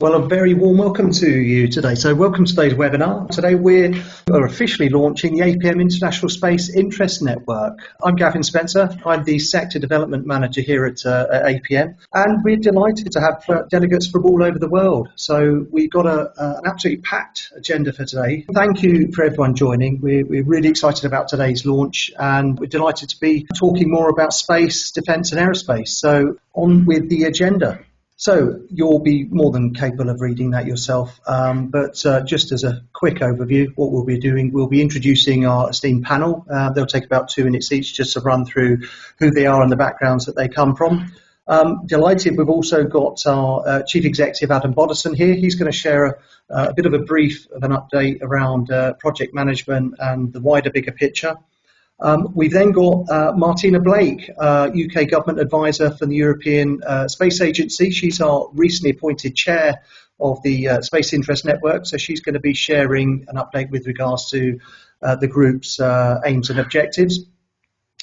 Well, a very warm welcome to you today. So welcome to today's webinar. Today we're officially launching the APM International Space Interest Network. I'm Gavin Spencer. I'm the Sector Development Manager here at APM, and we're delighted to have delegates from all over the world. So we've got an absolutely packed agenda for today. Thank you for everyone joining. We're really excited about today's launch, and we're delighted to be talking more about space, defence and aerospace. So on with the agenda. So you'll be more than capable of reading that yourself, but just as a quick overview, what we'll be doing, we'll be introducing our esteemed panel. They'll take about 2 minutes each just to run through who they are and the backgrounds that they come from. Delighted, we've also got our Chief Executive, Adam Bodison, here. He's going to share a bit of a brief of an update around project management and the wider, bigger picture. We've then got Martina Blake, UK Government Advisor for the European Space Agency. She's our recently appointed chair of the Space Interest Network, so she's going to be sharing an update with regards to the group's aims and objectives.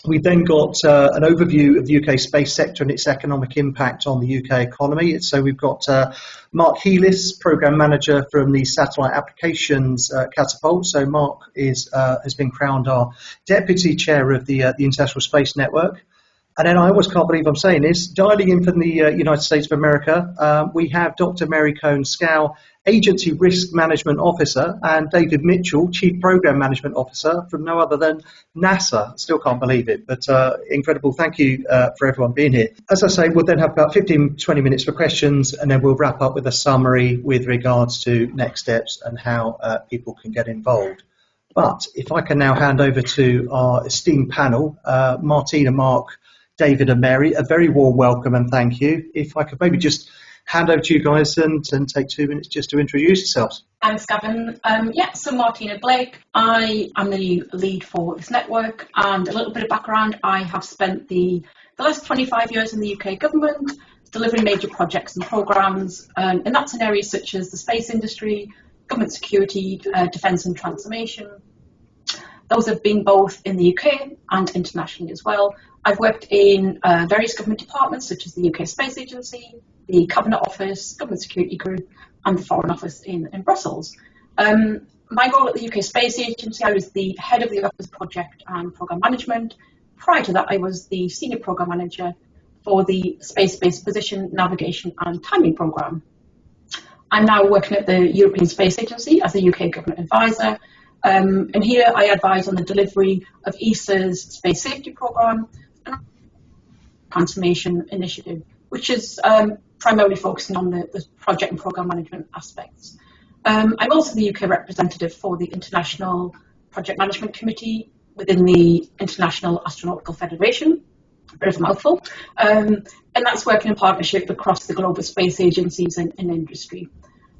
We've then got an overview of the UK space sector and its economic impact on the UK economy. So we've got Mark Heelis, Programme Manager from the Satellite Applications Catapult. So Mark has been crowned our Deputy Chair of the International Space Network. And then I always can't believe I'm saying this, dialing in from the United States of America, we have Dr. Mary Coan Skow, Agency Risk Management Officer, and David Mitchell, Chief Programme Management Officer from no other than NASA. Still can't believe it, but incredible. Thank you for everyone being here. As I say, we'll then have about 15-20 minutes for questions, and then we'll wrap up with a summary with regards to next steps and how people can get involved. But if I can now hand over to our esteemed panel, Martina, Mark, David and Mary, a very warm welcome and thank you. If I could maybe just hand over to you guys and take 2 minutes just to introduce yourselves. Thanks, Gavin. So Martina Blake, I am the lead for this network, and a little bit of background, I have spent the last 25 years in the UK government delivering major projects and programmes, and that's in areas such as the space industry, government security, defence and transformation. Those have been both in the UK and internationally as well. I've worked in various government departments such as the UK Space Agency, the Cabinet Office, Government Security Group and the Foreign Office in Brussels. My role at the UK Space Agency, I was the head of the Office Project and Programme Management. Prior to that, I was the Senior Programme Manager for the Space-Based Position, Navigation and Timing Programme. I'm now working at the European Space Agency as a UK Government Advisor. And here I advise on the delivery of ESA's Space Safety Programme and Transformation Initiative, which is primarily focusing on the project and programme management aspects. I'm also the UK representative for the International Project Management Committee within the International Astronautical Federation, a bit of a mouthful, and that's working in partnership across the global space agencies and industry.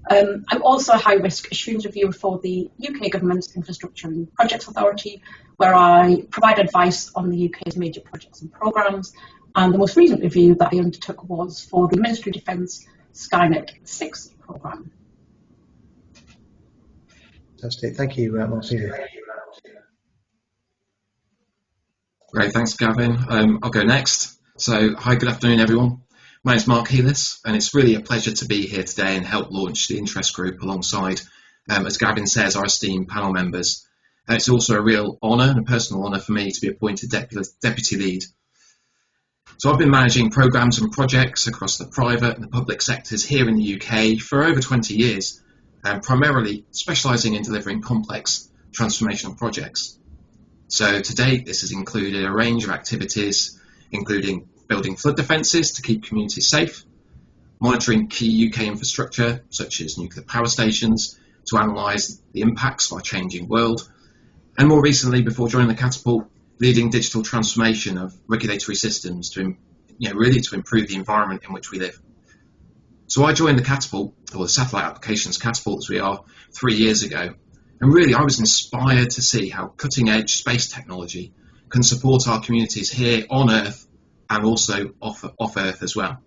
I'm also a high-risk assurance reviewer for the UK Government's Infrastructure and Projects Authority, where I provide advice on the UK's major projects and programmes. And the most recent review that I undertook was for the Ministry of Defence Skynet 6 programme. Fantastic. Thank you, Martina. Great, thanks, Gavin. I'll go next. So, hi, good afternoon, everyone. My name's Mark Heelis, and it's really a pleasure to be here today and help launch the interest group alongside, as Gavin says, our esteemed panel members. And it's also a real honour and a personal honour for me to be appointed deputy lead. So I've been managing programmes and projects across the private and the public sectors here in the UK for over 20 years, primarily specialising in delivering complex transformational projects. So to date, this has included a range of activities, including building flood defences to keep communities safe, monitoring key UK infrastructure such as nuclear power stations to analyse the impacts of our changing world, and more recently, before joining the Catapult, leading digital transformation of regulatory systems to really to improve the environment in which we live. So I joined the Catapult, or the Satellite Applications Catapult as we are, 3 years ago, and really I was inspired to see how cutting-edge space technology can support our communities here on Earth and also off Earth as well,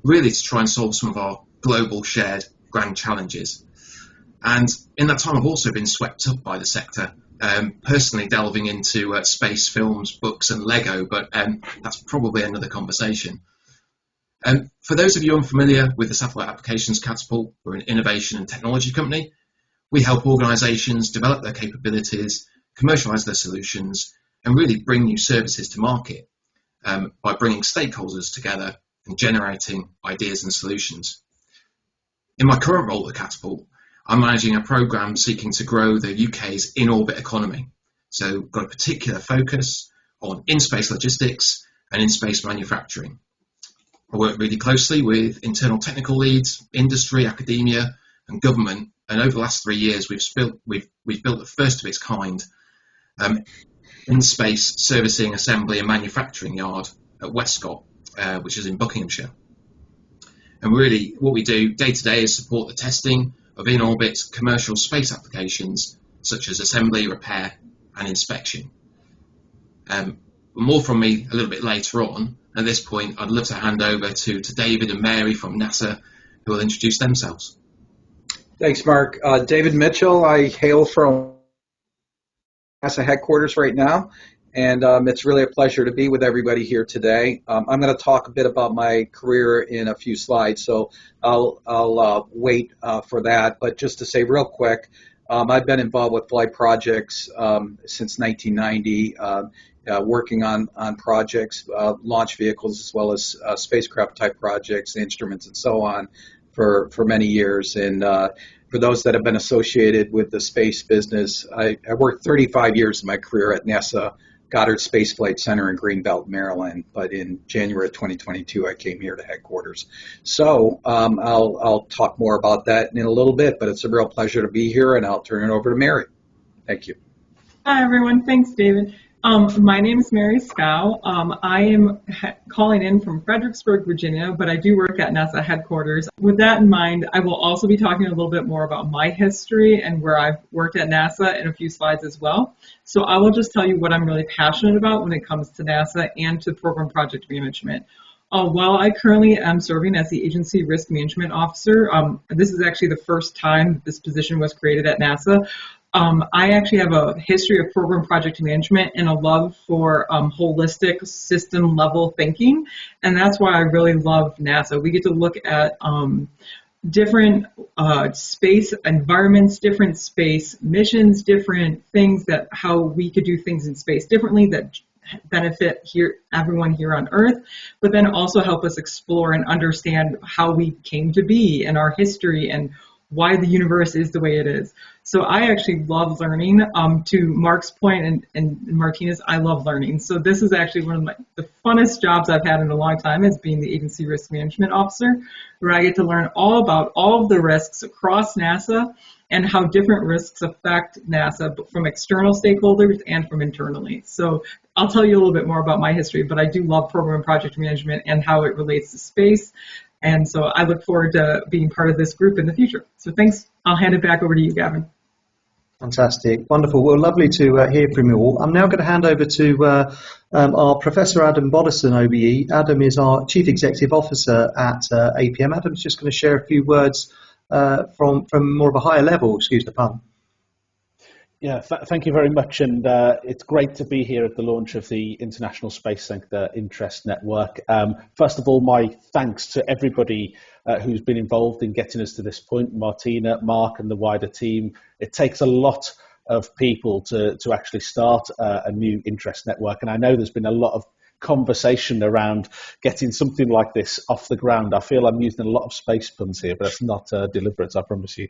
really to try and solve some of our global shared grand challenges. And in that time I've also been swept up by the sector, personally delving into space films, books and Lego, but that's probably another conversation. For those of you unfamiliar with the Satellite Applications Catapult, we're an innovation and technology company. We help organisations develop their capabilities, commercialise their solutions, and really bring new services to market by bringing stakeholders together and generating ideas and solutions. In my current role at the Catapult, I'm managing a programme seeking to grow the UK's in-orbit economy. So we've got a particular focus on in-space logistics and in-space manufacturing. I work really closely with internal technical leads, industry, academia, and government. And over the last 3 years, we've built the first of its kind in-space servicing, assembly, and manufacturing yard at Skow, which is in Buckinghamshire. And really, what we do day to day is support the testing of in-orbit commercial space applications, such as assembly, repair, and inspection. More from me a little bit later on. At this point, I'd love to hand over to David and Mary from NASA, who will introduce themselves. Thanks, Mark. David Mitchell. I hail from NASA headquarters right now, and it's really a pleasure to be with everybody here today. I'm going to talk a bit about my career in a few slides, so I'll wait for that. But just to say real quick, I've been involved with flight projects since 1990. Working on projects, launch vehicles, as well as spacecraft type projects, instruments, and so on for many years. And for those that have been associated with the space business, I worked 35 years of my career at NASA Goddard Space Flight Center in Greenbelt, Maryland. But in January of 2022, I came here to headquarters. So I'll talk more about that in a little bit, but it's a real pleasure to be here, and I'll turn it over to Mary. Thank you. Hi, everyone. Thanks, David. My name is Mary Skow. I am calling in from Fredericksburg, Virginia, but I do work at NASA headquarters. With that in mind, I will also be talking a little bit more about my history and where I've worked at NASA in a few slides as well. So I will just tell you what I'm really passionate about when it comes to NASA and to program project management. While I currently am serving as the Agency Risk Management Officer, this is actually the first time this position was created at NASA. I actually have a history of program project management and a love for holistic system level thinking, and that's why I really love NASA. We get to look at different space environments, different space missions, different things that how we could do things in space differently that benefit everyone here on Earth, but then also help us explore and understand how we came to be and our history and why the universe is the way it is. So I actually love learning. To Mark's point and Martina's, I love learning. So this is actually one of the funnest jobs I've had in a long time, is being the Agency Risk Management Officer, where I get to learn all about all of the risks across NASA and how different risks affect NASA from external stakeholders and from internally. So I'll tell you a little bit more about my history, but I do love program and project management and how it relates to space. And so I look forward to being part of this group in the future. So thanks. I'll hand it back over to you, Gavin. Fantastic. Wonderful. Well, lovely to hear from you all. I'm now going to hand over to our Professor Adam Bodison, OBE. Adam is our Chief Executive Officer at APM. Adam's just going to share a few words from more of a higher level, excuse the pun. Yeah, thank you very much, and it's great to be here at the launch of the International Space Sector Interest Network. First of all, my thanks to everybody who's been involved in getting us to this point, Martina, Mark, and the wider team. It takes a lot of people to actually start a new interest network, and I know there's been a lot of conversation around getting something like this off the ground. I feel I'm using a lot of space puns here, but it's not deliberate, I promise you.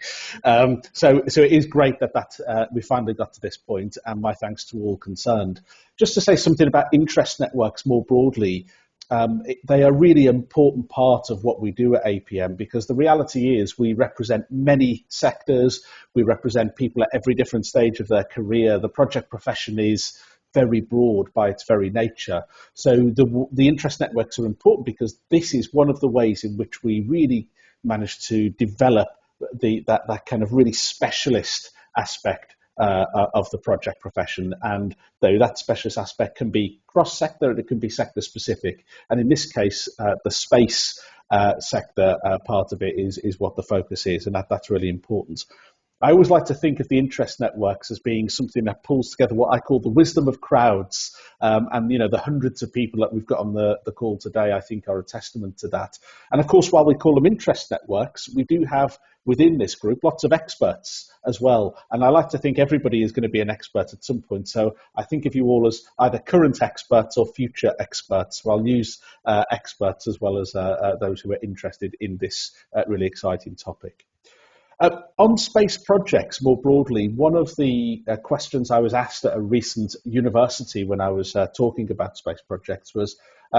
So it is great that we finally got to this point, and my thanks to all concerned. Just to say something about interest networks more broadly, they are a really important part of what we do at APM, because the reality is we represent many sectors, we represent people at every different stage of their career. The project profession is very broad by its very nature. So the interest networks are important because this is one of the ways in which we really manage to develop that kind of really specialist aspect of the project profession. And though that specialist aspect can be cross-sector and it can be sector-specific, and in this case, the space sector part of it is what the focus is, and that's really important. I always like to think of the interest networks as being something that pulls together what I call the wisdom of crowds. And the hundreds of people that we've got on the call today, I think, are a testament to that. And of course, while we call them interest networks, we do have within this group lots of experts as well. And I like to think everybody is going to be an expert at some point. So I think of you all as either current experts or future experts. So I'll use experts as well as those who are interested in this really exciting topic. On space projects more broadly, one of the questions I was asked at a recent university when I was talking about space projects was,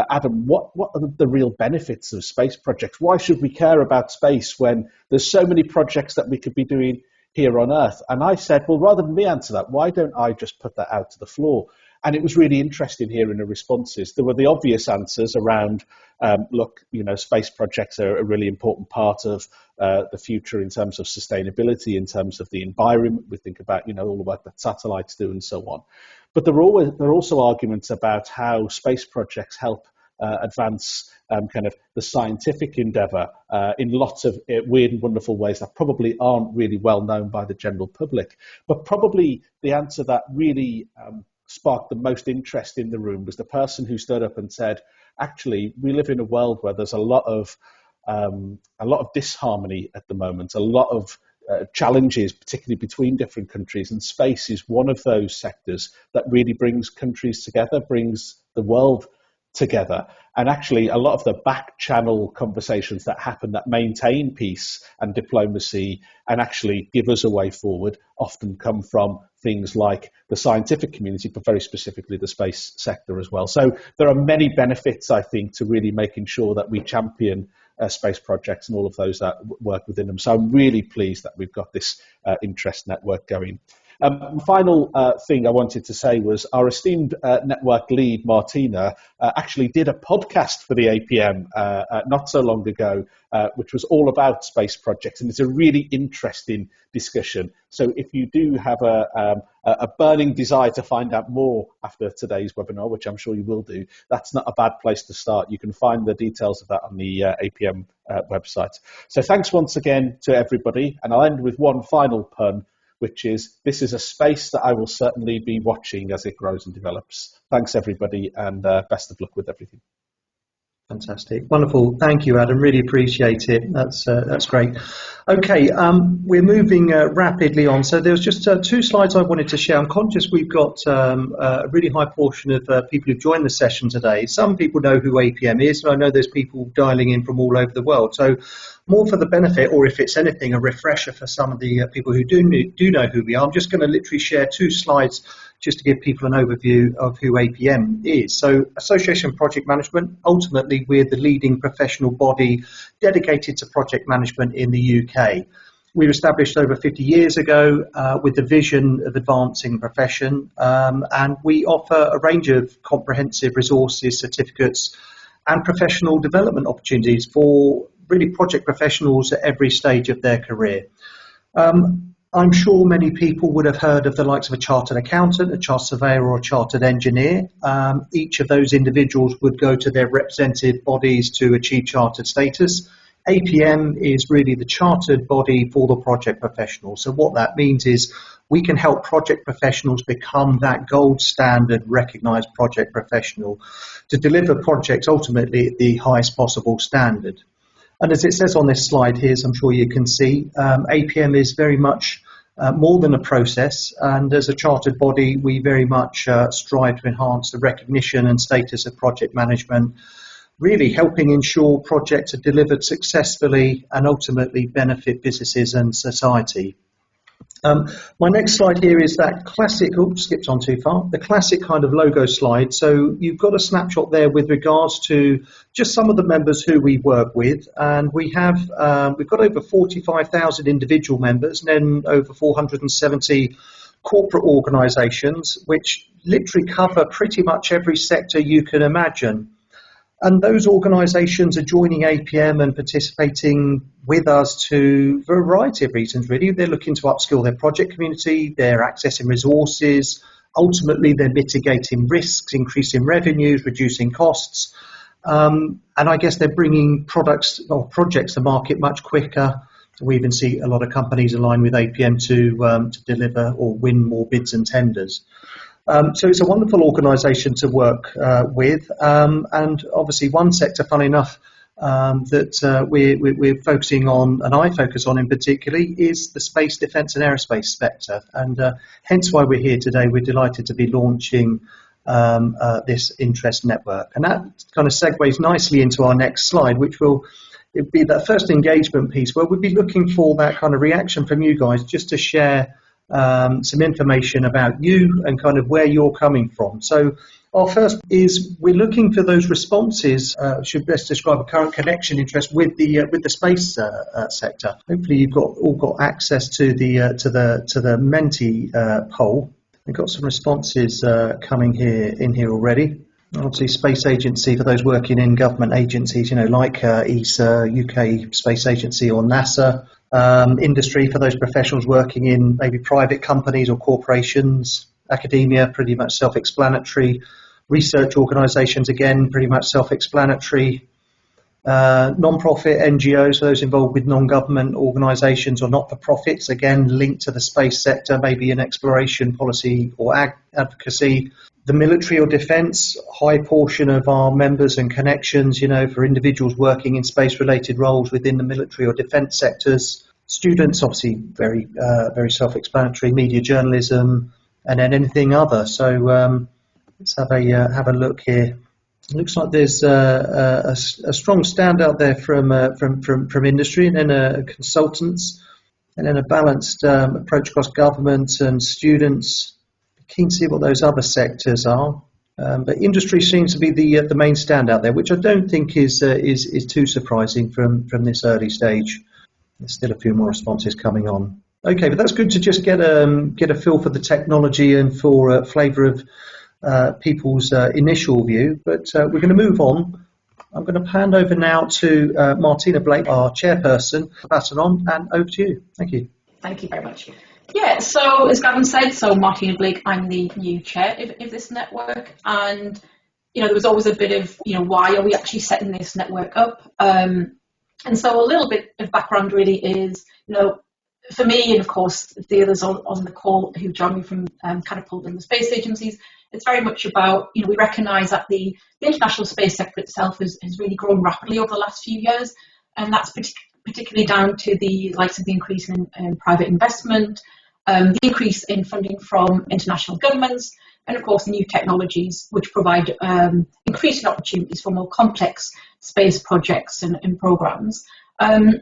Adam, what are the real benefits of space projects? Why should we care about space when there's so many projects that we could be doing here on Earth? And I said, well, rather than me answer that, why don't I just put that out to the floor? And it was really interesting hearing the responses. There were the obvious answers around, space projects are a really important part of the future in terms of sustainability, in terms of the environment. We think about, all the work that satellites do and so on. But there are also arguments about how space projects help advance kind of the scientific endeavour in lots of weird and wonderful ways that probably aren't really well known by the general public. But probably the answer that really sparked the most interest in the room was the person who stood up and said, actually, we live in a world where there's a lot of disharmony at the moment, a lot of challenges, particularly between different countries, and space is one of those sectors that really brings countries together, brings the world together. And actually, a lot of the back channel conversations that happen that maintain peace and diplomacy and actually give us a way forward often come from things like the scientific community, but very specifically the space sector as well. So there are many benefits, I think, to really making sure that we champion space projects and all of those that work within them. So I'm really pleased that we've got this interest network going. The final thing I wanted to say was our esteemed network lead, Martina, actually did a podcast for the APM not so long ago, which was all about space projects. And it's a really interesting discussion. So if you do have a burning desire to find out more after today's webinar, which I'm sure you will do, that's not a bad place to start. You can find the details of that on the APM website. So thanks once again to everybody. And I'll end with one final pun, which is, this is a space that I will certainly be watching as it grows and develops. Thanks, everybody, and best of luck with everything. Fantastic. Wonderful. Thank you, Adam. Really appreciate it. That's great. Okay, we're moving rapidly on. So there was just 2 slides I wanted to share. I'm conscious we've got a really high portion of people who've joined the session today. Some people know who APM is, and I know there's people dialing in from all over the world. So more for the benefit, or if it's anything, a refresher for some of the people who do know who we are. I'm just going to literally share 2 slides just to give people an overview of who APM is. So Association Project Management, ultimately we're the leading professional body dedicated to project management in the UK. We were established over 50 years ago with the vision of advancing the profession, and we offer a range of comprehensive resources, certificates and professional development opportunities for really project professionals at every stage of their career. I'm sure many people would have heard of the likes of a chartered accountant, a chartered surveyor or a chartered engineer. Each of those individuals would go to their representative bodies to achieve chartered status. APM is really the chartered body for the project professional. So what that means is we can help project professionals become that gold standard recognised project professional to deliver projects ultimately at the highest possible standard. And as it says on this slide here, as I'm sure you can see, APM is very much more than a process, and as a chartered body, we very much strive to enhance the recognition and status of project management, really helping ensure projects are delivered successfully and ultimately benefit businesses and society. My next slide here is that classic, skipped on too far, the classic kind of logo slide. So you've got a snapshot there with regards to just some of the members who we work with, and we've got over 45,000 individual members and then over 470 corporate organisations, which literally cover pretty much every sector you can imagine. And those organisations are joining APM and participating with us for a variety of reasons, really. They're looking to upskill their project community, they're accessing resources, ultimately they're mitigating risks, increasing revenues, reducing costs, and I guess they're bringing products or projects to market much quicker We even see a lot of companies align with APM to deliver or win more bids and tenders. So it's a wonderful organisation to work with, and obviously one sector, funny enough, that we're focusing on, and I focus on in particularly, is the space, defence and aerospace sector, and hence why we're here today. We're delighted to be launching this interest network, and that kind of segues nicely into our next slide, which will be that first engagement piece where we'll be looking for that kind of reaction from you guys, just to share some information about you and kind of where you're coming from. So our first is we're looking for those responses, should best describe a current connection interest with the space sector. Hopefully you've all got access to the Menti poll. We've got some responses coming in here already. Obviously, Space Agency for those working in government agencies, like ESA, UK Space Agency, or NASA. Industry for those professionals working in maybe private companies or corporations. Academia, pretty much self-explanatory. Research organisations, again, pretty much self-explanatory. Non-profit NGOs, those involved with non-government organisations or not-for-profits, again, linked to the space sector, maybe in exploration policy or advocacy. The military or defence, high portion of our members and connections, for individuals working in space-related roles within the military or defence sectors. Students, obviously, very self-explanatory. Media journalism, and then anything other. So let's have a look here. It looks like there's a strong standout there from industry, and then consultants, and then a balanced approach across government and students. Keen to see what those other sectors are, but industry seems to be the main standout there, which I don't think is too surprising from this early stage. There's still a few more responses coming on. Okay, but that's good to just get a feel for the technology and for a flavour of people's initial view. But we're going to move on. I'm going to hand over now to Martina Blake, our chairperson. Baton on, and over to you. Thank you. Thank you very much. Yeah, so as Gavin said, so Martina Blake, I'm the new chair of this network, and there was always a bit of why are we actually setting this network up, and so a little bit of background really is for me, and of course the others on the call who joined me from Catapult and the space agencies, it's very much about we recognise that the international space sector itself has really grown rapidly over the last few years, and that's particularly down to the likes of the increase in private investment, the increase in funding from international governments, and of course the new technologies which provide increasing opportunities for more complex space projects and programs. The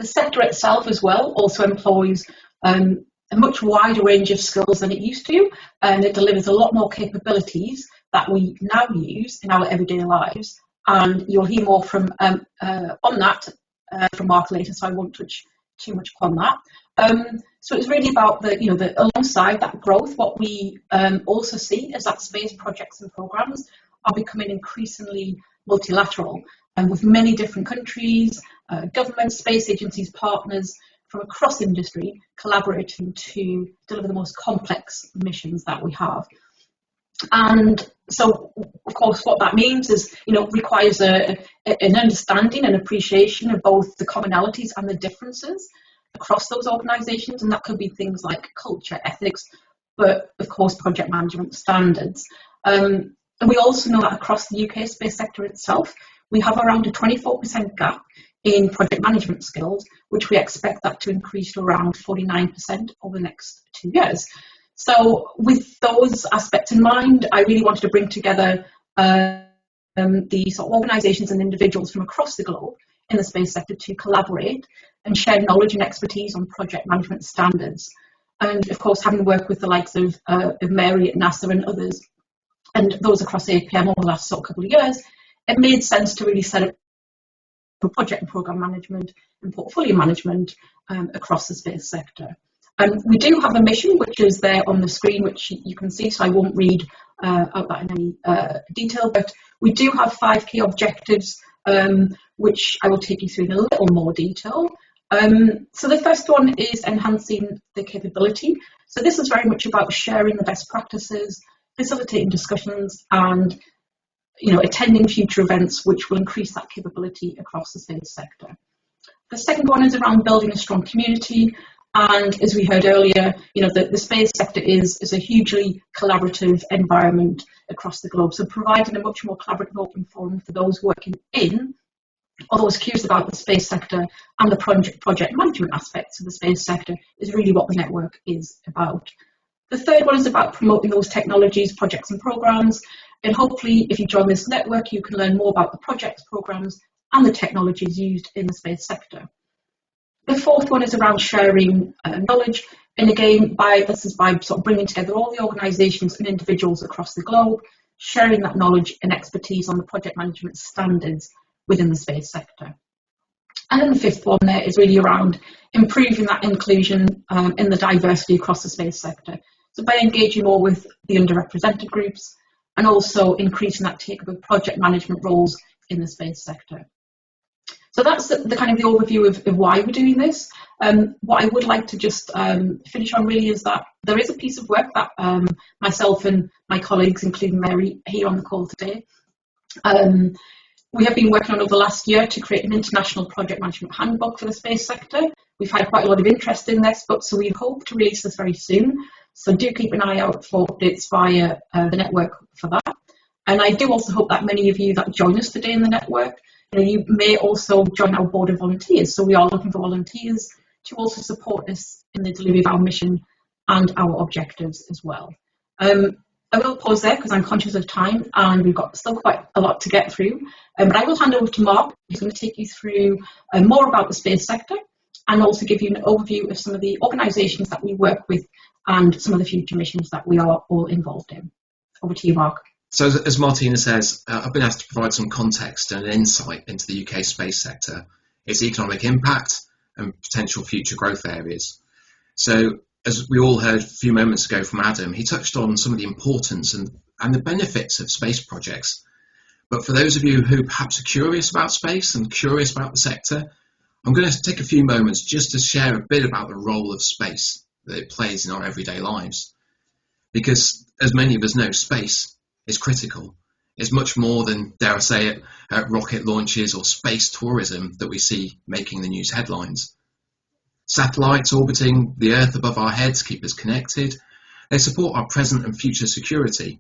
sector itself as well also employs a much wider range of skills than it used to, and it delivers a lot more capabilities that we now use in our everyday lives, and you'll hear more from on that from Mark later, so I won't touch too much upon that. So it's really about the alongside that growth, what we also see is that space projects and programs are becoming increasingly multilateral, and with many different countries, governments, space agencies, partners from across industry collaborating to deliver the most complex missions that we have. And so, of course, what that means is, requires an understanding and appreciation of both the commonalities and the differences across those organisations, and that could be things like culture, ethics, but of course project management standards. And we also know that across the UK space sector itself, we have around a 24% gap in project management skills, which we expect that to increase to around 49% over the next 2 years. So with those aspects in mind, I really wanted to bring together these organisations and individuals from across the globe in the space sector to collaborate and share knowledge and expertise on project management standards. And of course, having worked with the likes of Mary at NASA and others, and those across APM over the last couple of years, it made sense to really set up for project and programme management and portfolio management across the space sector. We do have a mission, which is there on the screen, which you can see, so I won't read out that in any detail, but we do have 5 key objectives, which I will take you through in a little more detail. So the first one is enhancing the capability. So this is very much about sharing the best practices, facilitating discussions, and attending future events which will increase that capability across the space sector. The second one is around building a strong community. And as we heard earlier, the space sector is a hugely collaborative environment across the globe. So providing a much more collaborative open forum for those working in or those curious about the space sector and the project management aspects of the space sector is really what the network is about. The third one is about promoting those technologies, projects and programs. And hopefully, if you join this network, you can learn more about the projects, programs and the technologies used in the space sector. The fourth one is around sharing knowledge. And again, this is by sort of bringing together all the organisations and individuals across the globe, sharing that knowledge and expertise on the project management standards within the space sector. And then the fifth one there is really around improving that inclusion in the diversity across the space sector. So by engaging more with the underrepresented groups and also increasing that take-up of project management roles in the space sector. So that's the kind of the overview of why we're doing this. What I would like to just finish on really is that there is a piece of work that myself and my colleagues, including Mary here on the call today, we have been working on over the last year to create an international project management handbook for the space sector. We've had quite a lot of interest in this book, so we hope to release this very soon. So do keep an eye out for updates via the network for that. And I do also hope that many of you that join us today in the network, you may also join our board of volunteers. So we are looking for volunteers to also support us in the delivery of our mission and our objectives as well. I will pause there because I'm conscious of time and we've got still quite a lot to get through. But I will hand over to Mark, who's going to take you through more about the space sector and also give you an overview of some of the organisations that we work with and some of the future missions that we are all involved in. Over to you, Mark. So as Martina says, I've been asked to provide some context and an insight into the UK space sector, its economic impact and potential future growth areas. So as we all heard a few moments ago from Adam, he touched on some of the importance and the benefits of space projects. But for those of you who perhaps are curious about space and curious about the sector, I'm going to take a few moments just to share a bit about the role of space that it plays in our everyday lives. Because as many of us know, space is critical. It's much more than, dare I say it, rocket launches or space tourism that we see making the news headlines. Satellites orbiting the Earth above our heads keep us connected. They support our present and future security,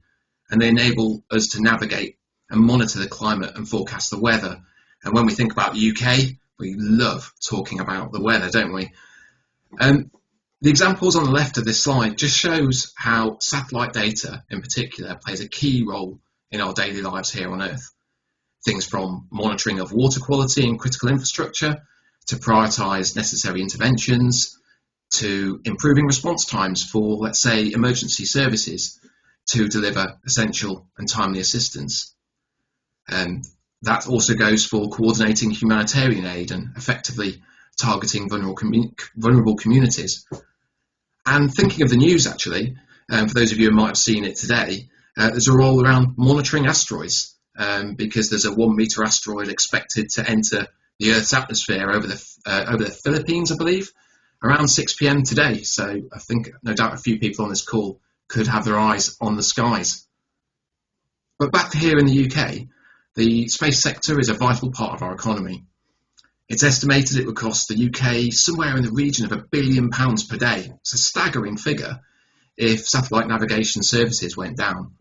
and they enable us to navigate and monitor the climate and forecast the weather. And when we think about the UK, we love talking about the weather, don't we? The examples on the left of this slide just shows how satellite data in particular plays a key role in our daily lives here on Earth. Things from monitoring of water quality and critical infrastructure, to prioritise necessary interventions, to improving response times for, let's say, emergency services, to deliver essential and timely assistance. That also goes for coordinating humanitarian aid and effectively targeting vulnerable communities. And thinking of the news, actually, for those of you who might have seen it today, there's a role around monitoring asteroids, because there's a 1 metre asteroid expected to enter the Earth's atmosphere over the Philippines, I believe, around 6 p.m. today. So I think no doubt a few people on this call could have their eyes on the skies. But back here in the UK, the space sector is a vital part of our economy. It's estimated it would cost the UK somewhere in the region of £1 billion per day. It's a staggering figure if satellite navigation services went down.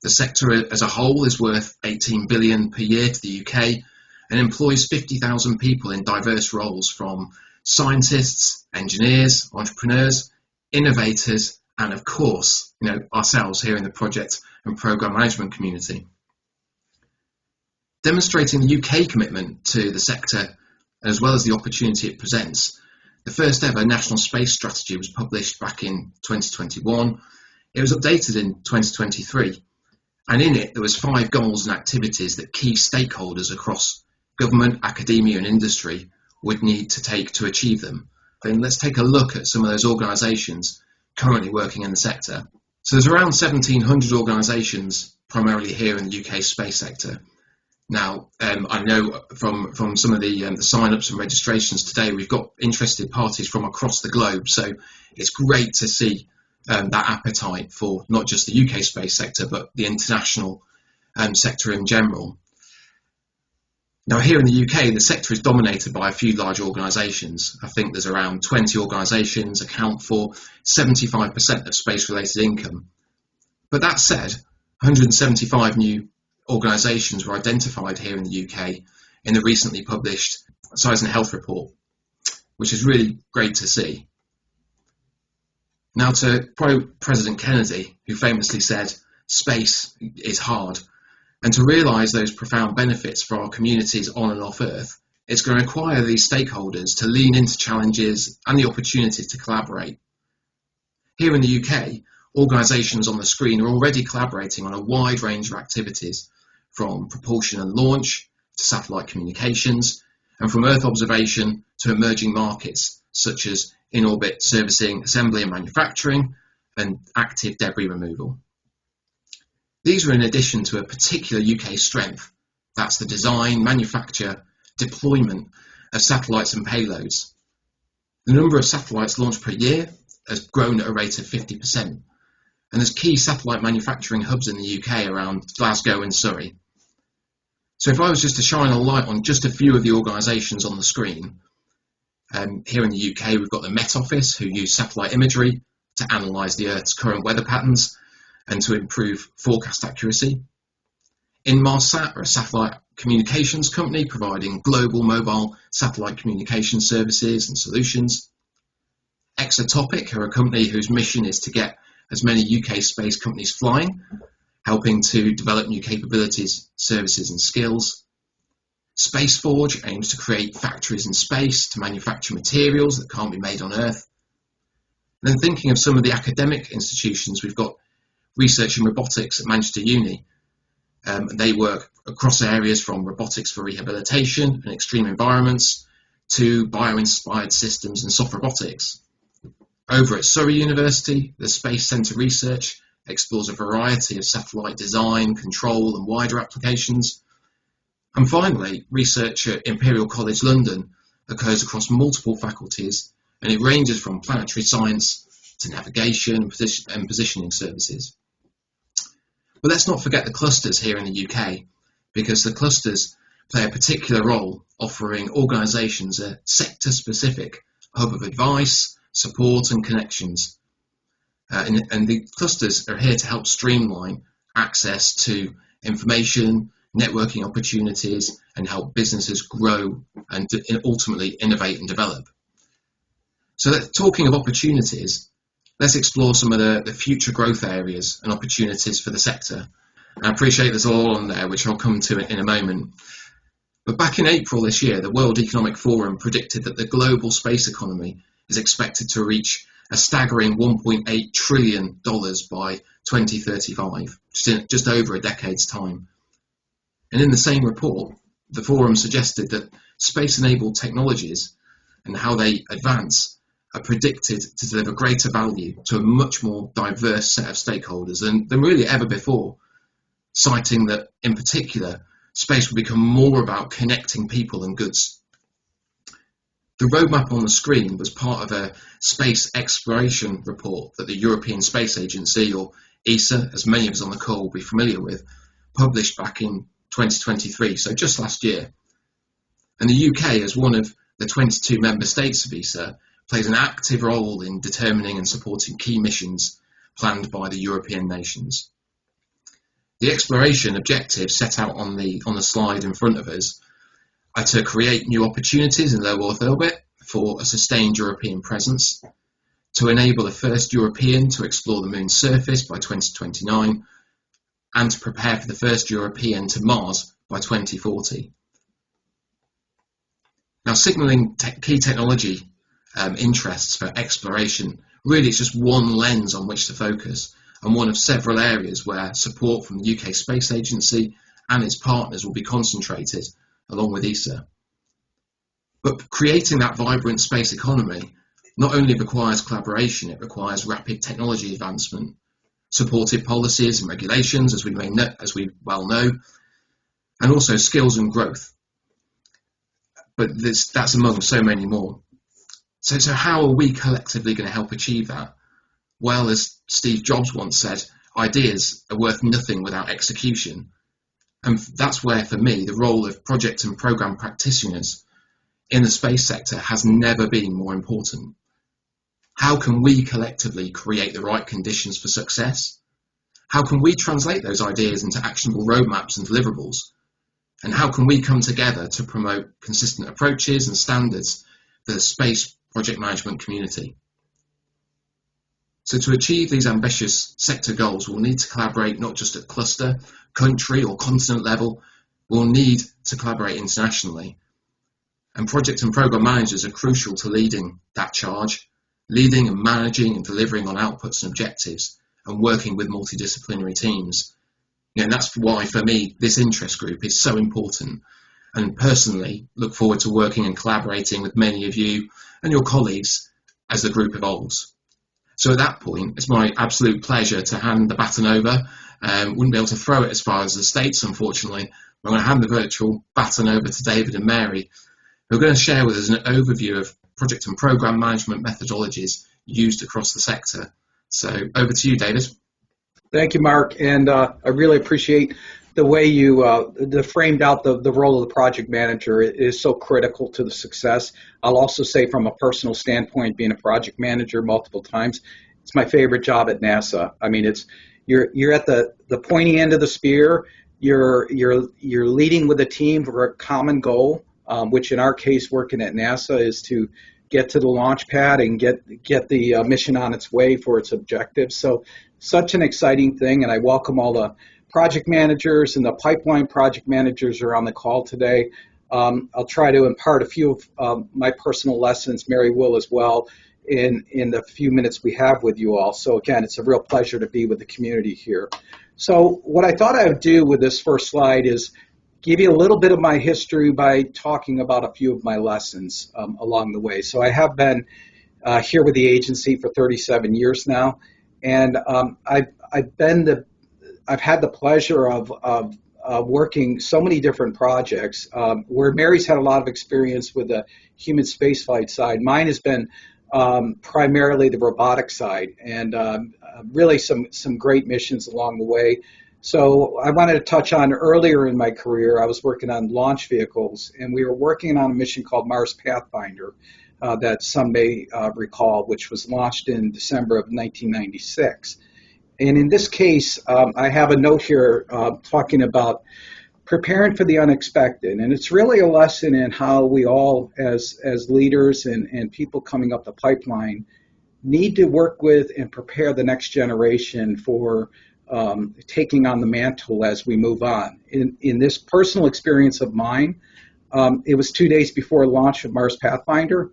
The sector as a whole is worth £18 billion per year to the UK and employs 50,000 people in diverse roles, from scientists, engineers, entrepreneurs, innovators, and of course, ourselves here in the project and programme management community. Demonstrating the UK commitment to the sector, as well as the opportunity it presents, the first ever National Space Strategy was published back in 2021. It was updated in 2023, and in it there was 5 goals and activities that key stakeholders across government, academia and industry would need to take to achieve them. Then let's take a look at some of those organisations currently working in the sector. So there's around 1,700 organisations, primarily here in the UK space sector. Now, I know from some of the sign-ups and registrations today, we've got interested parties from across the globe. So it's great to see that appetite for not just the UK space sector, but the international sector in general. Now, here in the UK, the sector is dominated by a few large organisations. I think there's around 20 organisations account for 75% of space-related income. But that said, 175 new organisations were identified here in the UK in the recently published Size and Health report, which is really great to see. Now, to quote President Kennedy, who famously said, "Space is hard," and to realise those profound benefits for our communities on and off Earth, it's going to require these stakeholders to lean into challenges and the opportunities to collaborate. Here in the UK, organisations on the screen are already collaborating on a wide range of activities, from propulsion and launch to satellite communications, and from Earth observation to emerging markets such as in-orbit servicing, assembly and manufacturing, and active debris removal. These are in addition to a particular UK strength, that's the design, manufacture, deployment of satellites and payloads. The number of satellites launched per year has grown at a rate of 50%, and there's key satellite manufacturing hubs in the UK around Glasgow and Surrey. So if I was just to shine a light on just a few of the organisations on the screen, here in the UK we've got the Met Office, who use satellite imagery to analyse the Earth's current weather patterns and to improve forecast accuracy. Inmarsat are a satellite communications company providing global mobile satellite communication services and solutions. Exotopic are a company whose mission is to get as many UK space companies flying, helping to develop new capabilities, services and skills. Spaceforge aims to create factories in space to manufacture materials that can't be made on Earth. And then thinking of some of the academic institutions, we've got Research in Robotics at Manchester Uni. They work across areas from robotics for rehabilitation and extreme environments to bio-inspired systems and soft robotics. Over at Surrey University, the Space Centre Research explores a variety of satellite design, control and wider applications. And finally, research at Imperial College London occurs across multiple faculties, and it ranges from planetary science to navigation and positioning services. But let's not forget the clusters here in the UK, because the clusters play a particular role, offering organisations a sector-specific hub of advice, support and connections. And the clusters are here to help streamline access to information, networking opportunities, and help businesses grow and ultimately innovate and develop. So talking of opportunities, let's explore some of the future growth areas and opportunities for the sector. And I appreciate there's all on there, which I'll come to in a moment. But back in April this year, the World Economic Forum predicted that the global space economy is expected to reach a staggering $1.8 trillion by 2035, just over a decade's time. And in the same report, the forum suggested that space-enabled technologies and how they advance are predicted to deliver greater value to a much more diverse set of stakeholders than really ever before, citing that, in particular, space will become more about connecting people and goods. The roadmap on the screen was part of a space exploration report that the European Space Agency, or ESA, as many of us on the call will be familiar with, published back in 2023, so just last year. And the UK, as one of the 22 member states of ESA, plays an active role in determining and supporting key missions planned by the European nations. The exploration objectives set out on the slide in front of us are to create new opportunities in low Earth orbit for a sustained European presence, to enable the first European to explore the moon's surface by 2029, and to prepare for the first European to Mars by 2040. Now, signalling key technology interests for exploration, really it's just one lens on which to focus, and one of several areas where support from the UK Space Agency and its partners will be concentrated, along with ESA. But creating that vibrant space economy not only requires collaboration, it requires rapid technology advancement, supportive policies and regulations, as we well know, and also skills and growth. But that's among so many more. So how are we collectively going to help achieve that? Well, as Steve Jobs once said, ideas are worth nothing without execution. And that's where, for me, the role of project and program practitioners in the space sector has never been more important. How can we collectively create the right conditions for success? How can we translate those ideas into actionable roadmaps and deliverables? And how can we come together to promote consistent approaches and standards for the space project management community? So to achieve these ambitious sector goals, we'll need to collaborate not just at cluster, country or continent level, we'll need to collaborate internationally. And project and program managers are crucial to leading that charge, leading and managing and delivering on outputs and objectives, and working with multidisciplinary teams. And that's why, for me, this interest group is so important. And personally, look forward to working and collaborating with many of you and your colleagues as the group evolves. So at that point, it's my absolute pleasure to hand the baton over. Wouldn't be able to throw it as far as the States, unfortunately. I'm going to hand the virtual baton over to David and Mary, who are going to share with us an overview of project and program management methodologies used across the sector. So over to you, David. Thank you, Mark, and I really appreciate the way you framed out the role of the project manager. It is so critical to the success. I'll also say, from a personal standpoint, being a project manager multiple times, it's my favorite job at NASA. I mean, you're at the pointy end of the spear. You're leading with a team for a common goal, which in our case, working at NASA, is to get to the launch pad and get the mission on its way for its objectives. So such an exciting thing, and I welcome all the project managers and the pipeline project managers are on the call today. I'll try to impart a few of my personal lessons. Mary will as well in the few minutes we have with you all. So again, it's a real pleasure to be with the community here. So what I thought I would do with this first slide is give you a little bit of my history by talking about a few of my lessons along the way. So I have been here with the agency for 37 years now, and I've had the pleasure of working so many different projects. Where Mary's had a lot of experience with the human spaceflight side, mine has been primarily the robotic side, and really some great missions along the way. So I wanted to touch on, earlier in my career, I was working on launch vehicles, and we were working on a mission called Mars Pathfinder that some may recall, which was launched in December of 1996. And in this case, I have a note here talking about preparing for the unexpected. And it's really a lesson in how we all, as leaders and people coming up the pipeline, need to work with and prepare the next generation for taking on the mantle as we move on. In this personal experience of mine, it was 2 days before launch of Mars Pathfinder,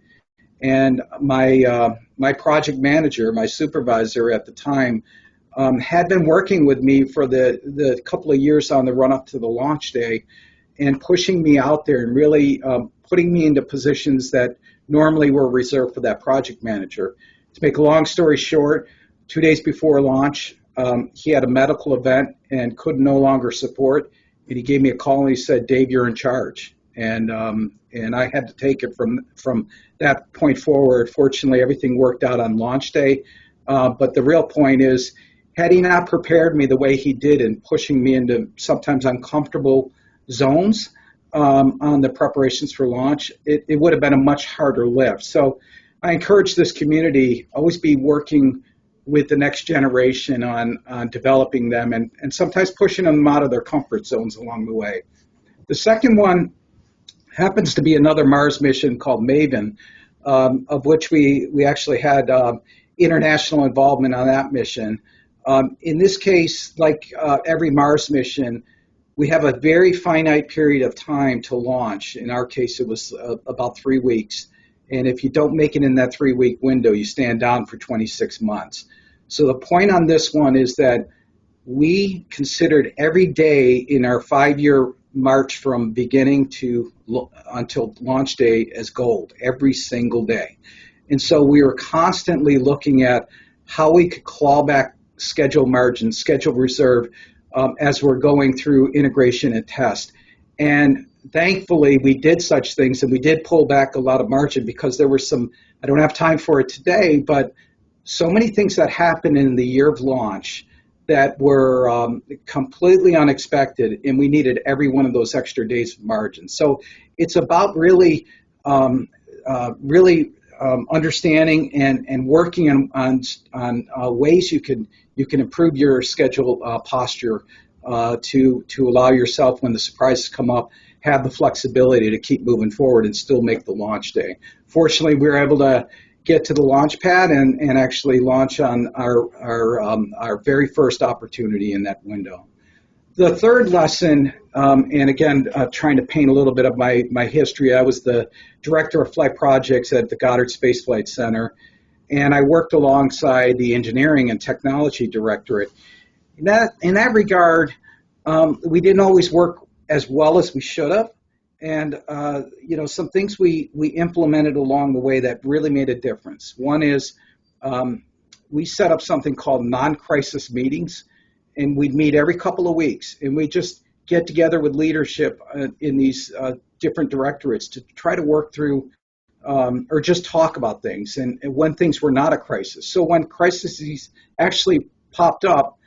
and my project manager, my supervisor at the time, had been working with me for the couple of years on the run-up to the launch day and pushing me out there and really putting me into positions that normally were reserved for that project manager. To make a long story short, 2 days before launch, he had a medical event and could no longer support, and he gave me a call and he said, "Dave, you're in charge." And I had to take it from that point forward. Fortunately, everything worked out on launch day, but the real point is, had he not prepared me the way he did and pushing me into sometimes uncomfortable zones on the preparations for launch, it would have been a much harder lift. So I encourage this community, always be working with the next generation on developing them and sometimes pushing them out of their comfort zones along the way. The second one happens to be another Mars mission called MAVEN, of which we actually had international involvement on that mission. In this case, like every Mars mission, we have a very finite period of time to launch. In our case, it was about 3 weeks. And if you don't make it in that 3-week window, you stand down for 26 months. So the point on this one is that we considered every day in our 5-year march from beginning to until launch day as gold, every single day. And so we were constantly looking at how we could claw back schedule margin, schedule reserve as we're going through integration and test. And thankfully, we did such things, and we did pull back a lot of margin because there were some, I don't have time for it today, but so many things that happened in the year of launch that were completely unexpected, and we needed every one of those extra days of margin. So it's about really understanding and working on ways you can improve your schedule posture to allow yourself, when the surprises come up, have the flexibility to keep moving forward and still make the launch day. Fortunately, we were able to get to the launch pad and actually launch on our very first opportunity in that window. The third lesson, and again, trying to paint a little bit of my history, I was the director of flight projects at the Goddard Space Flight Center, and I worked alongside the engineering and technology directorate. In that regard, we didn't always work as well as we should have, and some things we implemented along the way that really made a difference. One is we set up something called non-crisis meetings, and we'd meet every couple of weeks, and we just get together with leadership in these different directorates to try to work through or just talk about things and when things were not a crisis. So when crises actually popped up,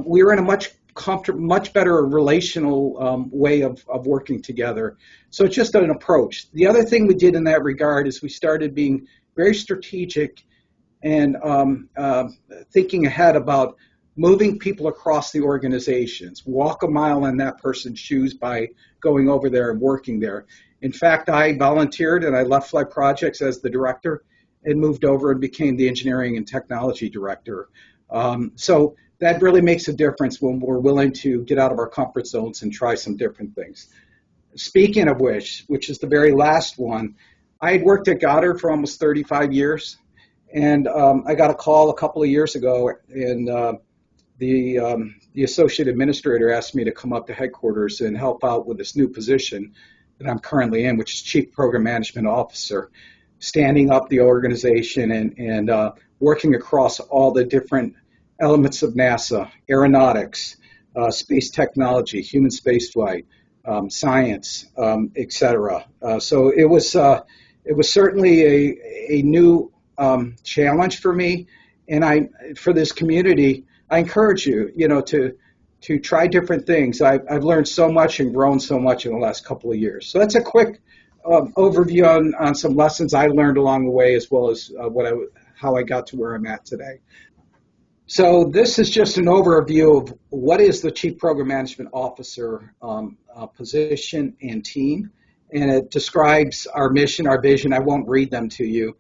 we were in a much better relational way of working together. So it's just an approach. The other thing we did in that regard is we started being very strategic and thinking ahead about moving people across the organizations, walk a mile in that person's shoes by going over there and working there. In fact, I volunteered and I left Flight Projects as the director and moved over and became the engineering and technology director. So that really makes a difference when we're willing to get out of our comfort zones and try some different things. Speaking of which is the very last one, I had worked at Goddard for almost 35 years, and I got a call a couple of years ago, and the associate administrator asked me to come up to headquarters and help out with this new position that I'm currently in, which is Chief Program Management Officer, standing up the organization and working across all the different elements of NASA, aeronautics, space technology, human spaceflight, science, etc. So it was certainly a new challenge for me, and for this community, I encourage you, to try different things. I've learned so much and grown so much in the last couple of years. So that's a quick overview on some lessons I learned along the way, as well as how I got to where I'm at today. So this is just an overview of what is the Chief Program Management Officer position and team, and it describes our mission, our vision. I won't read them to you.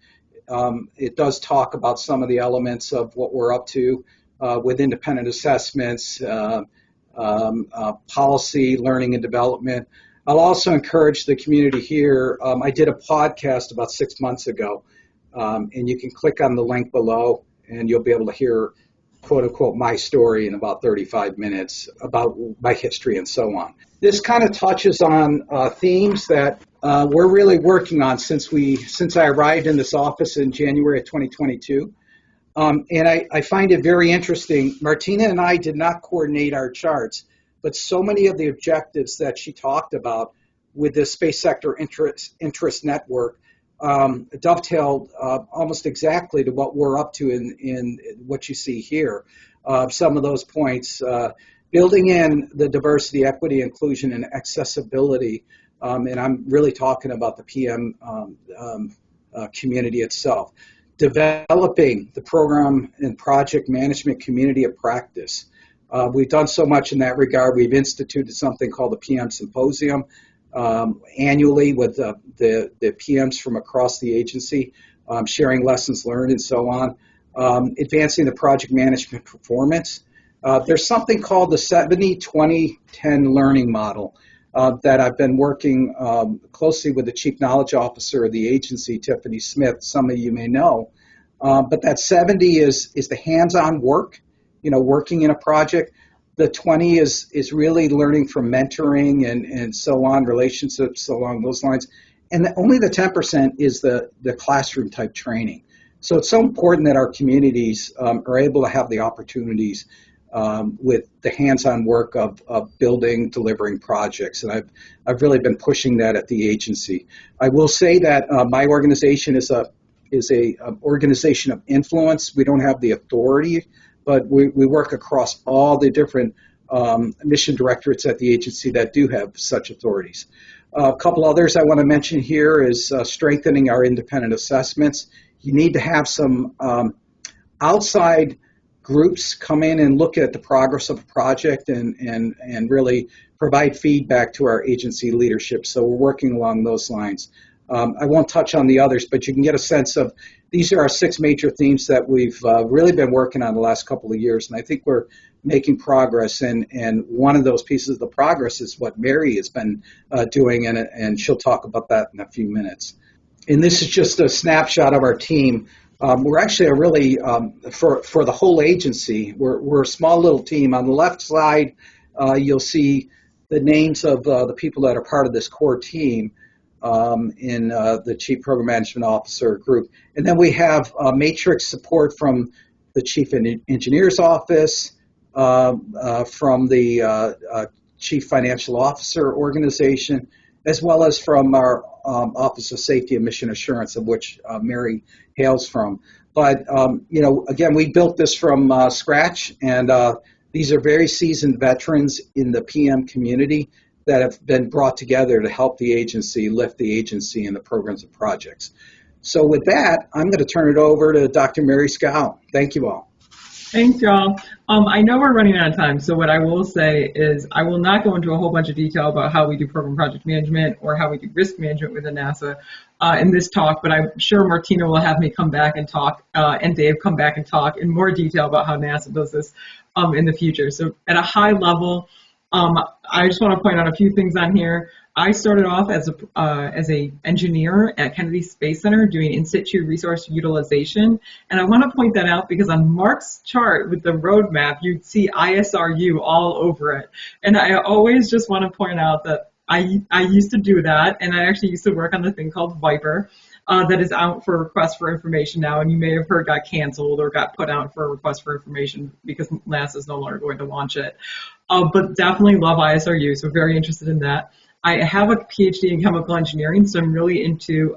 It does talk about some of the elements of what we're up to with independent assessments, policy, learning and development. I'll also encourage the community here. I did a podcast about 6 months ago, and you can click on the link below, and you'll be able to hear, quote unquote, my story in about 35 minutes about my history and so on. This kind of touches on themes that we're really working on since I arrived in this office in January of 2022. And I find it very interesting. Martina and I did not coordinate our charts, but so many of the objectives that she talked about with the Space Sector Interest Network dovetailed almost exactly to what we're up to in what you see here. Some of those points, building in the diversity, equity, inclusion, and accessibility, and I'm really talking about the PM community itself. Developing the program and project management community of practice. We've done so much in that regard. We've instituted something called the PM Symposium annually with the PMs from across the agency, sharing lessons learned and so on. Advancing the project management performance. There's something called the 70-20-10 learning model that I've been working closely with the Chief Knowledge Officer of the agency, Tiffany Smith, some of you may know. But that 70 is the hands-on work, working in a project. The 20 is really learning from mentoring and so on, relationships along those lines. And only the 10% is the classroom type training. So it's so important that our communities are able to have the opportunities with the hands-on work of building, delivering projects. And I've really been pushing that at the agency. I will say that my organization is a organization of influence. We don't have the authority but we work across all the different mission directorates at the agency that do have such authorities. A couple others I want to mention here is strengthening our independent assessments. You need to have some outside groups come in and look at the progress of a project and really provide feedback to our agency leadership. So we're working along those lines. I won't touch on the others, but you can get a sense of these are our 6 major themes that we've really been working on the last couple of years, and I think we're making progress. And one of those pieces of the progress is what Mary has been doing, and she'll talk about that in a few minutes. And this is just a snapshot of our team. We're actually a really, for the whole agency, we're a small little team. On the left side, you'll see the names of the people that are part of this core team in the Chief Program Management Officer group. And then we have matrix support from the Chief Engineer's Office, from the Chief Financial Officer organization, as well as from our Office of Safety and Mission Assurance, of which Mary hails from. But, again, we built this from scratch, and these are very seasoned veterans in the PM community that have been brought together to help the agency lift the agency in the programs and projects. So with that, I'm going to turn it over to Dr. Mary Skow. Thank you all. Thanks, y'all. I know we're running out of time, so what I will say is I will not go into a whole bunch of detail about how we do program project management or how we do risk management within NASA in this talk, but I'm sure Martina will have me come back and talk, and Dave come back and talk in more detail about how NASA does this in the future. So at a high level, I just want to point out a few things on here. I started off as a engineer at Kennedy Space Center doing in situ resource utilization, and I want to point that out because on Mark's chart with the roadmap, you'd see ISRU all over it. And I always just want to point out that I used to do that, and I actually used to work on the thing called Viper. That is out for request for information now, and you may have heard got canceled or got put out for a request for information because NASA is no longer going to launch it. But definitely love ISRU, so very interested in that. I have a PhD in chemical engineering, so I'm really into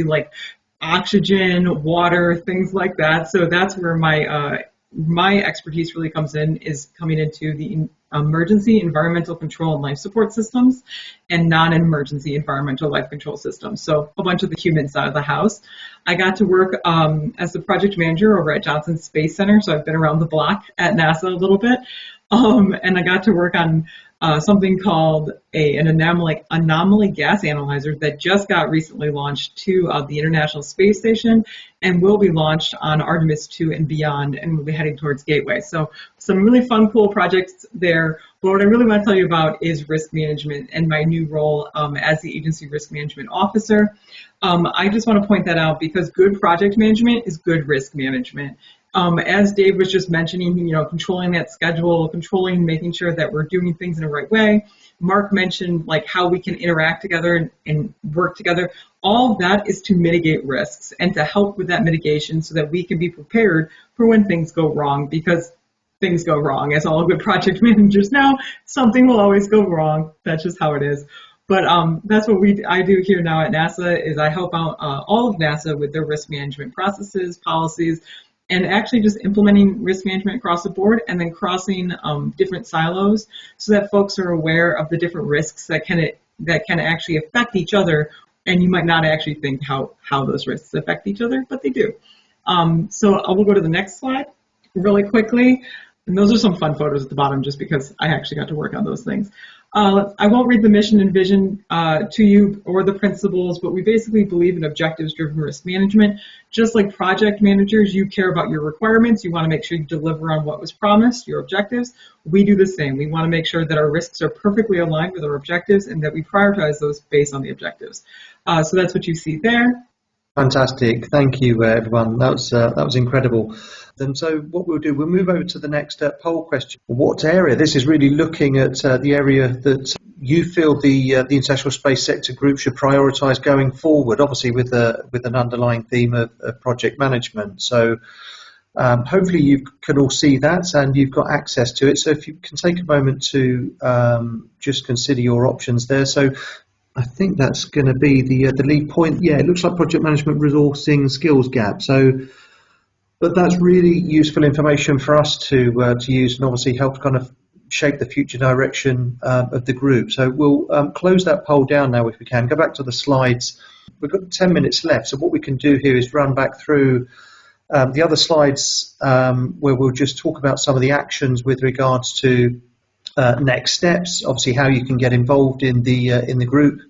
like oxygen, water, things like that. So that's where my expertise really comes in, is coming into the emergency environmental control and life support systems and non-emergency environmental life control systems. So a bunch of the human side of the house. I got to work as the project manager over at Johnson Space Center, so I've been around the block at NASA a little bit. And I got to work on something called an anomaly gas analyzer that just got recently launched to the International Space Station and will be launched on Artemis 2 and beyond, and we'll be heading towards Gateway. So some really fun, cool projects there. But what I really want to tell you about is risk management and my new role as the agency risk management officer. I just want to point that out because good project management is good risk management. As Dave was just mentioning, controlling that schedule, making sure that we're doing things in the right way. Mark mentioned like how we can interact together and work together. All of that is to mitigate risks and to help with that mitigation so that we can be prepared for when things go wrong, because things go wrong. As all good project managers know, something will always go wrong. That's just how it is. But that's what I do here now at NASA, is I help out all of NASA with their risk management processes, policies, and actually just implementing risk management across the board and then crossing different silos so that folks are aware of the different risks that can actually affect each other. And you might not actually think how those risks affect each other, but they do. So I will go to the next slide really quickly. And those are some fun photos at the bottom just because I actually got to work on those things. I won't read the mission and vision to you or the principles, but we basically believe in objectives-driven risk management. Just like project managers, you care about your requirements. You want to make sure you deliver on what was promised, your objectives. We do the same. We want to make sure that our risks are perfectly aligned with our objectives and that we prioritize those based on the objectives. So that's what you see there. Fantastic. Thank you, everyone. That was incredible. And so what we'll do, we'll move over to the next poll question. What area? This is really looking at the area that you feel the international space sector group should prioritise going forward, obviously with an underlying theme of project management. So hopefully you can all see that and you've got access to it. So if you can take a moment to just consider your options there. So I think that's going to be the lead point. Yeah, it looks like project management resourcing skills gap. So But that's really useful information for us to use and obviously help kind of shape the future direction of the group. So we'll close that poll down now if we can. Go back to the slides. We've got 10 minutes left, so what we can do here is run back through the other slides where we'll just talk about some of the actions with regards to next steps, obviously how you can get involved in the group.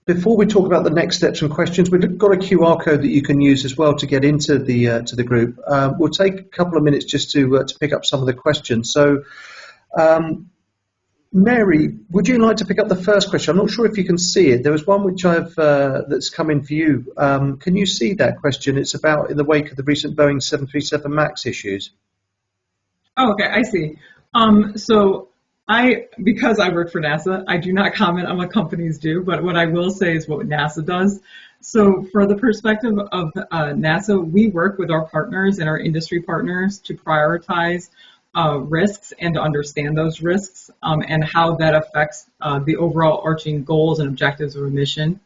Before we talk about the next steps and questions, we've got a QR code that you can use as well to get into the group. We'll take a couple of minutes just to pick up some of the questions. So, Mary, would you like to pick up the first question? I'm not sure if you can see it. There was one which that's come in for you. Can you see that question? It's about in the wake of the recent Boeing 737 MAX issues. Oh, okay, I see. So because I work for NASA, I do not comment on what companies do, but what I will say is what NASA does. So for the perspective of NASA, we work with our partners and our industry partners to prioritize risks and to understand those risks and how that affects the overall arching goals and objectives of a mission.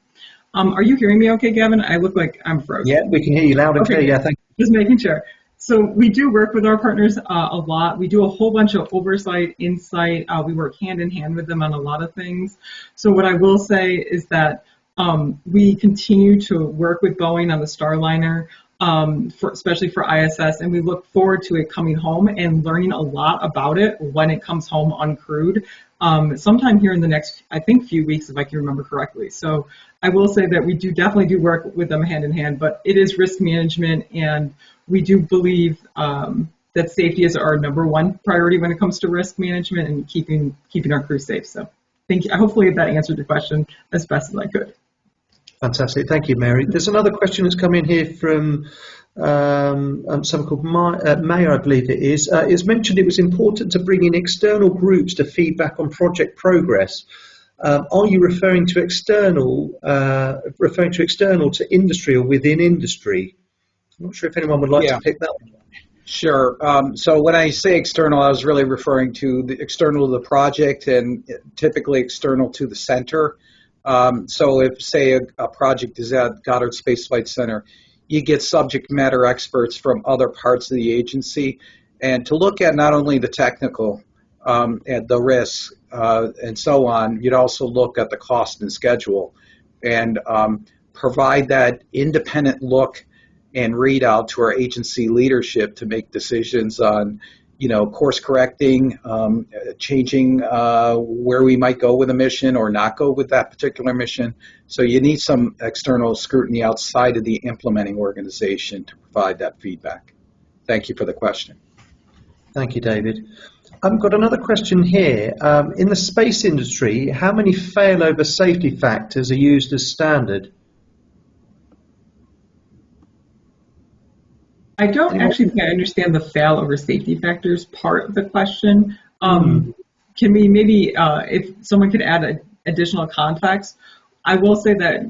Are you hearing me okay, Gavin? I look like I'm frozen. Yeah, we can hear you loud and clear. Yeah, thank you. Just making sure. So we do work with our partners a lot. We do a whole bunch of oversight, insight. We work hand in hand with them on a lot of things. So what I will say is that we continue to work with Boeing on the Starliner, especially for ISS, and we look forward to it coming home and learning a lot about it when it comes home uncrewed. Sometime here in the next, I think, few weeks, if I can remember correctly. So I will say that we definitely do work with them hand in hand, but it is risk management, and we do believe that safety is our number one priority when it comes to risk management and keeping our crew safe. So thank you. Hopefully that answered your question as best as I could. Fantastic. Thank you, Mary. There's another question that's come in here from someone called Mayor, I believe it is. It's mentioned it was important to bring in external groups to feedback on project progress. Are you referring to external to industry or within industry? I'm not sure if anyone would like to pick that one up. Sure. So when I say external, I was really referring to the external to the project and typically external to the center. So if, say, a project is at Goddard Space Flight Center, you get subject matter experts from other parts of the agency, and to look at not only the technical and the risks and so on, you'd also look at the cost and schedule and provide that independent look and readout to our agency leadership to make decisions on, course correcting, changing where we might go with a mission or not go with that particular mission. So you need some external scrutiny outside of the implementing organization to provide that feedback. Thank you for the question. Thank you, David. I've got another question here. In the space industry, how many failover safety factors are used as standard? I don't actually think I understand the failover safety factors part of the question. Can we maybe, if someone could add additional context, I will say that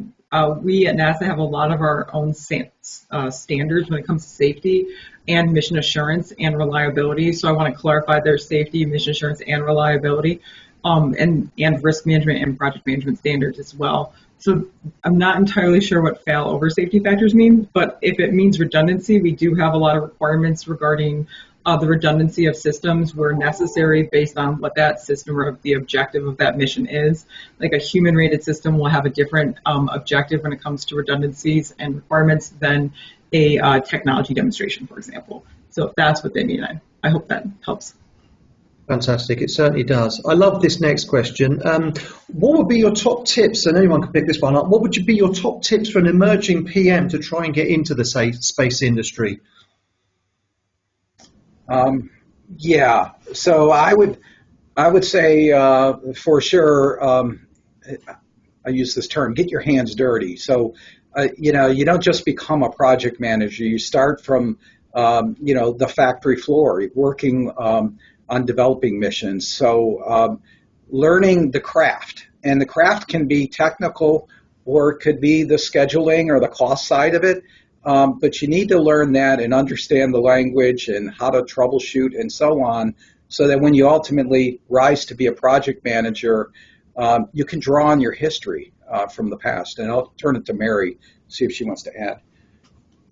we at NASA have a lot of our own standards when it comes to safety and mission assurance and reliability. So I want to clarify there's safety, mission assurance, and reliability, and risk management and project management standards as well. So I'm not entirely sure what failover safety factors mean, but if it means redundancy, we do have a lot of requirements regarding the redundancy of systems where necessary based on what that system or the objective of that mission is. Like a human-rated system will have a different objective when it comes to redundancies and requirements than a technology demonstration, for example. So if that's what they mean, I hope that helps. Fantastic, it certainly does. I love this next question. What would be your top tips, and anyone can pick this one up, what would be your top tips for an emerging PM to try and get into the space industry? So I would say for sure, I use this term, get your hands dirty. So, you don't just become a project manager. You start from, the factory floor, working on developing missions. So learning the craft, and the craft can be technical or it could be the scheduling or the cost side of it. But you need to learn that and understand the language and how to troubleshoot and so on, so that when you ultimately rise to be a project manager, you can draw on your history from the past. And I'll turn it to Mary, see if she wants to add.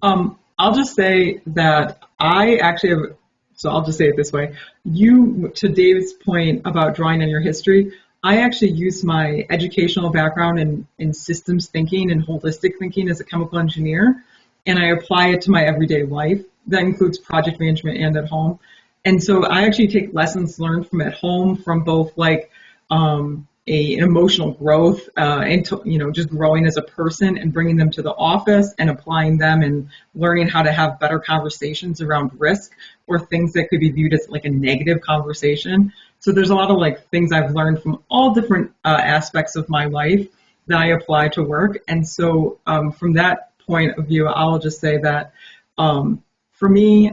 I'll just say that I actually have, so I'll just say it this way. To Dave's point about drawing on your history, I actually use my educational background in systems thinking and holistic thinking as a chemical engineer, and I apply it to my everyday life. That includes project management and at home. And so I actually take lessons learned from at home, from both like an emotional growth and just growing as a person, and bringing them to the office and applying them and learning how to have better conversations around risk or things that could be viewed as like a negative conversation. So there's a lot of like things I've learned from all different aspects of my life that I apply to work. And so from that point of view, I'll just say that for me,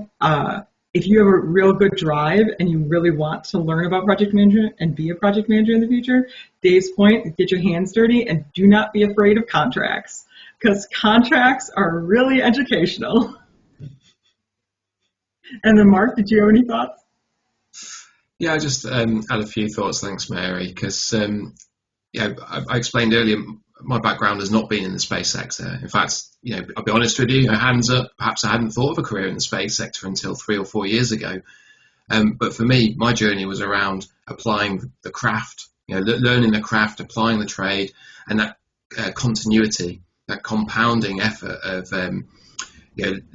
if you have a real good drive and you really want to learn about project management and be a project manager in the future, Dave's point, get your hands dirty and do not be afraid of contracts, because contracts are really educational. And then Mark, did you have any thoughts? Yeah, I just add a few thoughts. Thanks, Mary, because I explained earlier, my background has not been in the space sector. In fact, I'll be honest with you, hands up, perhaps I hadn't thought of a career in the space sector until 3 or 4 years ago. But for me, my journey was around applying the craft, learning the craft, applying the trade, and that continuity, that compounding effort of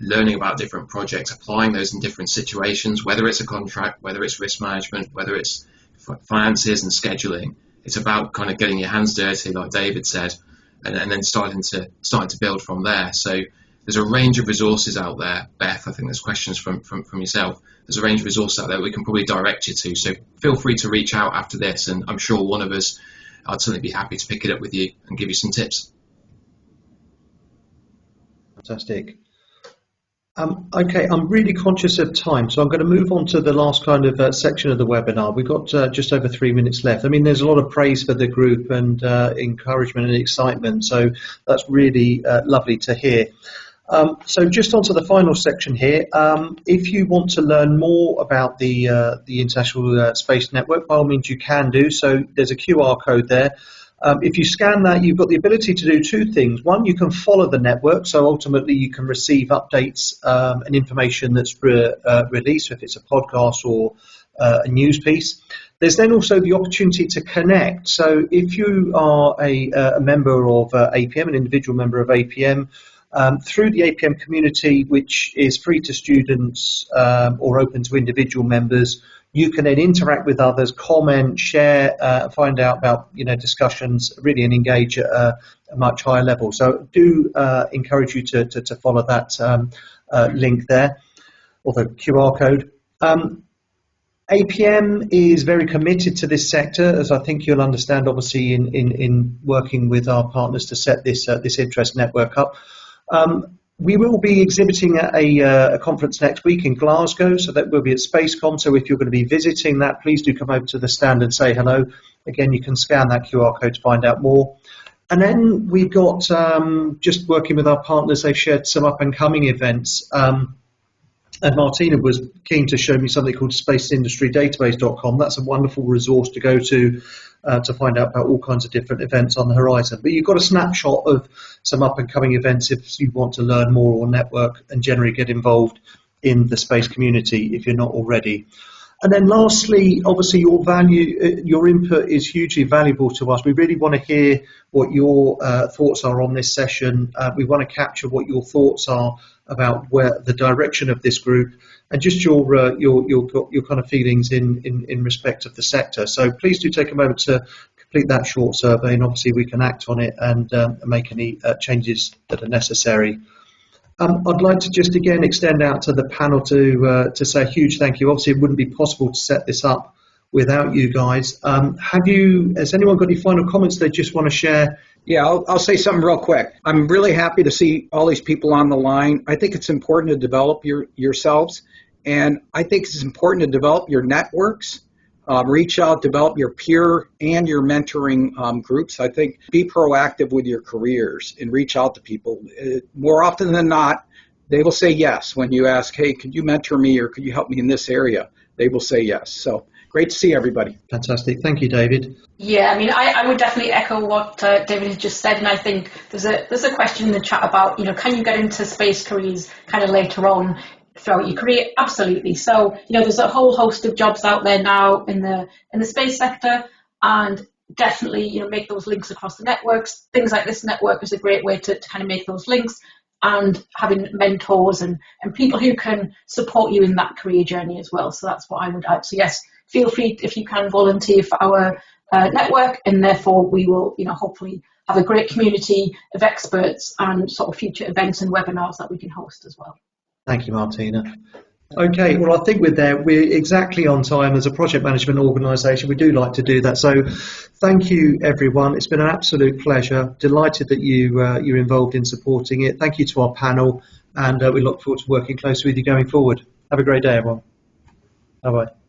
learning about different projects, applying those in different situations, whether it's a contract, whether it's risk management, whether it's finances and scheduling. It's about kind of getting your hands dirty, like David said, and then starting to build from there. So there's a range of resources out there. Beth, I think there's questions from yourself. There's a range of resources out there we can probably direct you to. So feel free to reach out after this, and I'm sure one of us, I'd certainly be happy to pick it up with you and give you some tips. Fantastic. Okay, I'm really conscious of time, so I'm going to move on to the last kind of section of the webinar. We've got just over 3 minutes left. I mean, there's a lot of praise for the group and encouragement and excitement, so that's really lovely to hear. So just onto the final section here. If you want to learn more about the International Space Network, by all means you can do. So there's a QR code there. If you scan that, you've got the ability to do two things. One, you can follow the network, so ultimately you can receive updates and information that's released, if it's a podcast or a news piece. There's then also the opportunity to connect. So if you are a member of APM, an individual member of APM, through the APM community, which is free to students or open to individual members, you can then interact with others, comment, share, find out about discussions, really, and engage at a much higher level. So do encourage you to follow that link there, or the QR code. APM is very committed to this sector, as I think you'll understand, obviously, in working with our partners to set this interest network up. We will be exhibiting at a conference next week in Glasgow, so that will be at SpaceCom. So if you're going to be visiting that, please do come over to the stand and say hello. Again, you can scan that QR code to find out more. And then we've got, just working with our partners, they've shared some up-and-coming events. And Martina was keen to show me something called spaceindustrydatabase.com. That's a wonderful resource to go to find out about all kinds of different events on the horizon. But you've got a snapshot of some up-and-coming events if you want to learn more or network and generally get involved in the space community if you're not already. And then lastly, obviously your input is hugely valuable to us. We really want to hear what your thoughts are on this session. We want to capture what your thoughts are about where the direction of this group, and just your kind of feelings in respect of the sector. So please do take a moment to complete that short survey, and obviously we can act on it and make any changes that are necessary. I'd like to just again extend out to the panel to say a huge thank you. Obviously, it wouldn't be possible to set this up without you guys. Has anyone got any final comments they just want to share? Yeah, I'll say something real quick. I'm really happy to see all these people on the line. I think it's important to develop yourselves, and I think it's important to develop your networks. Reach out, develop your peer and your mentoring groups. I think be proactive with your careers and reach out to people. More often than not, they will say yes when you ask, hey, could you mentor me or could you help me in this area? They will say yes. So great to see everybody. Fantastic. Thank you, David. Yeah, I mean, I would definitely echo what David has just said, and I think there's a question in the chat about, can you get into space careers kind of later on? throughout your career? Absolutely. So, there's a whole host of jobs out there now in the space sector, and definitely, make those links across the networks. Things like this network is a great way to kind of make those links, and having mentors and people who can support you in that career journey as well. So that's what I would add. So yes, feel free if you can volunteer for our network, and therefore we will, hopefully have a great community of experts and sort of future events and webinars that we can host as well. Thank you, Martina. Okay, well, I think we're exactly on time. As a project management organisation, we do like to do that. So thank you, everyone. It's been an absolute pleasure. Delighted that you're involved in supporting it. Thank you to our panel, and we look forward to working closely with you going forward. Have a great day, everyone. Bye-bye.